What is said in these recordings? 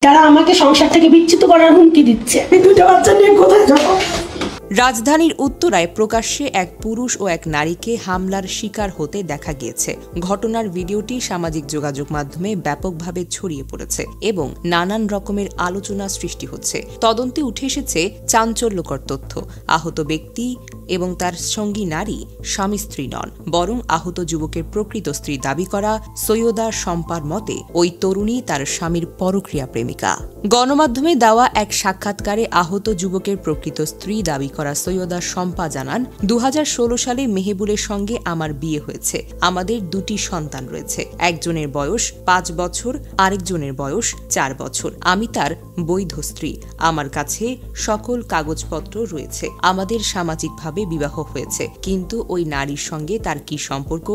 তারা আমাকে সংসার থেকে বিচ্যুত করার হুমকি দিচ্ছে। আমি দুটো বাচ্চা নিয়ে কোথায় যাব? রাজধানীর উত্তরায় প্রকাশ্যে এক পুরুষ ও এক নারীকে হামলার শিকার হতে দেখা গিয়েছে। ঘটনার ভিডিওটি সামাজিক যোগাযোগ মাধ্যমে ব্যাপকভাবে ছড়িয়ে পড়েছে এবং নানান রকমের আলোচনা সৃষ্টি হচ্ছে। তদন্তে উঠে এসেছে চাঞ্চল্যকর তথ্য। আহত ব্যক্তি এবং তার সঙ্গী নারী স্বামী স্ত্রী নন, বরং আহত যুবকের প্রকৃত স্ত্রী দাবি করা সৈয়দা শম্পার মতে ওই তরুণী তার স্বামীর পরক্রিয়া প্রেমিকা। গণমাধ্যমে দেওয়া এক সাক্ষাৎকারে আহত যুবকের প্রকৃত স্ত্রী দাবি করা সৈয়দা শম্পা জানান, 2016 সালে মেহেবুলের সঙ্গে আমার বিয়ে হয়েছে। আমাদের দুটি সন্তান রয়েছে। একজনের বয়স 5 বছর, আরেকজনের বয়স 4 বছর। আমি তার বৈধ স্ত্রী। আমার কাছে সকল কাগজপত্র রয়েছে। আমাদের সামাজিকভাবে বিবাহ হয়েছে, কিন্তু ওই নারীর সঙ্গে তার কি সম্পর্ক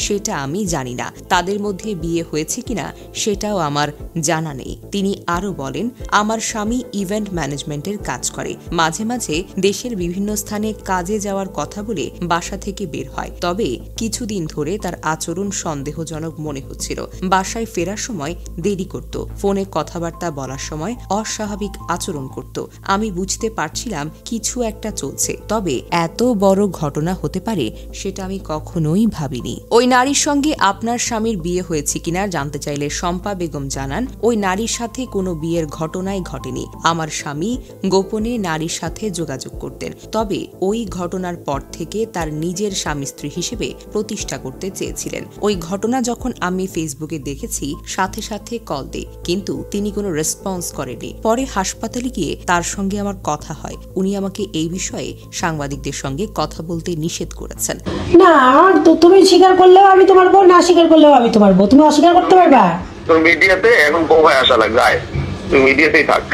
সেটা আমি জানি না। তাদের মধ্যে বিয়ে হয়েছে কিনা সেটাও আমার জানা নেই। তিনি আরও বলেন, আমার স্বামী ইভেন্ট ম্যানেজমেন্টের কাজ করে। মাঝে মাঝে দেশের বিভিন্ন স্থানে কাজে যাওয়ার কথা বলে বাসা থেকে বের হয়। তবে কিছুদিন ধরে তার আচরণ সন্দেহজনক মনে হচ্ছিল। বাসায় ফেরার সময় দেরি করত, ফোনে কথাবার্তা বলার সময় অস্বাভাবিক আচরণ করত। আমি বুঝতে পারছিলাম কিছু একটা চলছে, তবে এত বড় ঘটনা হতে পারে সেটা আমি কখনোই ভাবিনি। ওই নারীর সঙ্গে আপনার স্বামীর বিয়ে হয়েছে কিনা জানতে চাইলে শম্পা বেগম জানান, ওই নারীর সাথে কোনো বিয়ের ঘটনাই ঘটেনি। আমার স্বামী গোপনে নারীর সাথে যোগাযোগ করতেন, তবে ওই ঘটনার পর থেকে তার নিজের স্বামী স্ত্রী হিসেবে প্রতিষ্ঠা করতে চেয়েছিলেন। ওই ঘটনা যখন আমি ফেসবুকে দেখেছি সাথে সাথে কল দেই, কিন্তু তিনি কোনো রেসপন্স করেনি। পরে হাসপাতালে গিয়ে তার সঙ্গে আমার কথা হয়। উনি আমাকে এই বিষয়ে সাংবাদিকদের সঙ্গে কথা বলতে নিষেধ করেছেন। না, তুমি স্বীকার করলেও আমি তোমার বউ, না স্বীকার করলেও আমি তোমার বউ। তুমি অস্বীকার করতে পারবা? তোর মিডিয়াতে এখন বউ হয়ে আসা লাগবে, তুই মিডিয়াতেই থাক।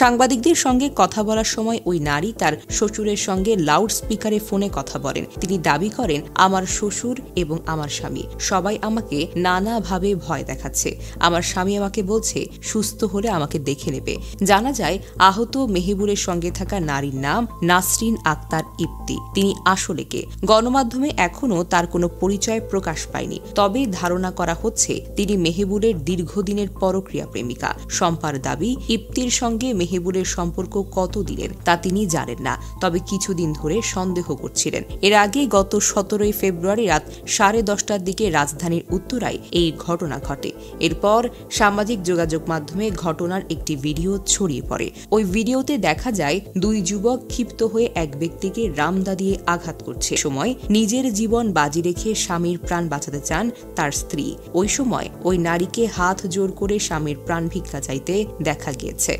সাংবাদিকদের সঙ্গে কথা বলার সময় ওই নারী তার শ্বশুরের সঙ্গে লাউড স্পিকারে ফোনে কথা বলেন। তিনি দাবি করেন, আমার শ্বশুর এবং আমার স্বামী সবাই আমাকে নানাভাবে ভয় দেখাচ্ছে। আমার স্বামী আমাকে বলছে সুস্থ হলে আমাকে দেখে নেবে। জানা যায় আহত মেহেবুলের সঙ্গে থাকা নারীর নাম নাসরিন আক্তার ইপ্তি। তিনি আসলে কে? গণমাধ্যমে এখনও তার কোনো পরিচয় প্রকাশ পায়নি, তবে ধারণা করা হচ্ছে তিনি মেহেবুলের দীর্ঘদিনের পরক্রিয়া প্রেমিকা। শম্পার দাবি, ইপ্তির সঙ্গে মেহেবুলের সম্পর্ক কতদিনের তা তিনি জানেন না, তবে কিছুদিন ধরে সন্দেহ করছিলেন। এর আগে গত 17 ফেব্রুয়ারি রাত 10:30টার দিকে রাজধানীর উত্তরায় এই ঘটনা ঘটে। এরপর সামাজিক যোগাযোগ মাধ্যমে ঘটনার একটি ভিডিও ছড়িয়ে পড়ে। ওই ভিডিওতে দেখা যায় দুই যুবক ক্ষিপ্ত হয়ে এক ব্যক্তিকে রামদা দিয়ে আঘাত করছে। সময় নিজের জীবন বাজি রেখে স্বামীর প্রাণ বাঁচাতে চান তার স্ত্রী। ওই সময় ওই নারীকে হাত জোর করে স্বামীর প্রাণ ভিক্ষা চাইতে দেখা গিয়েছে।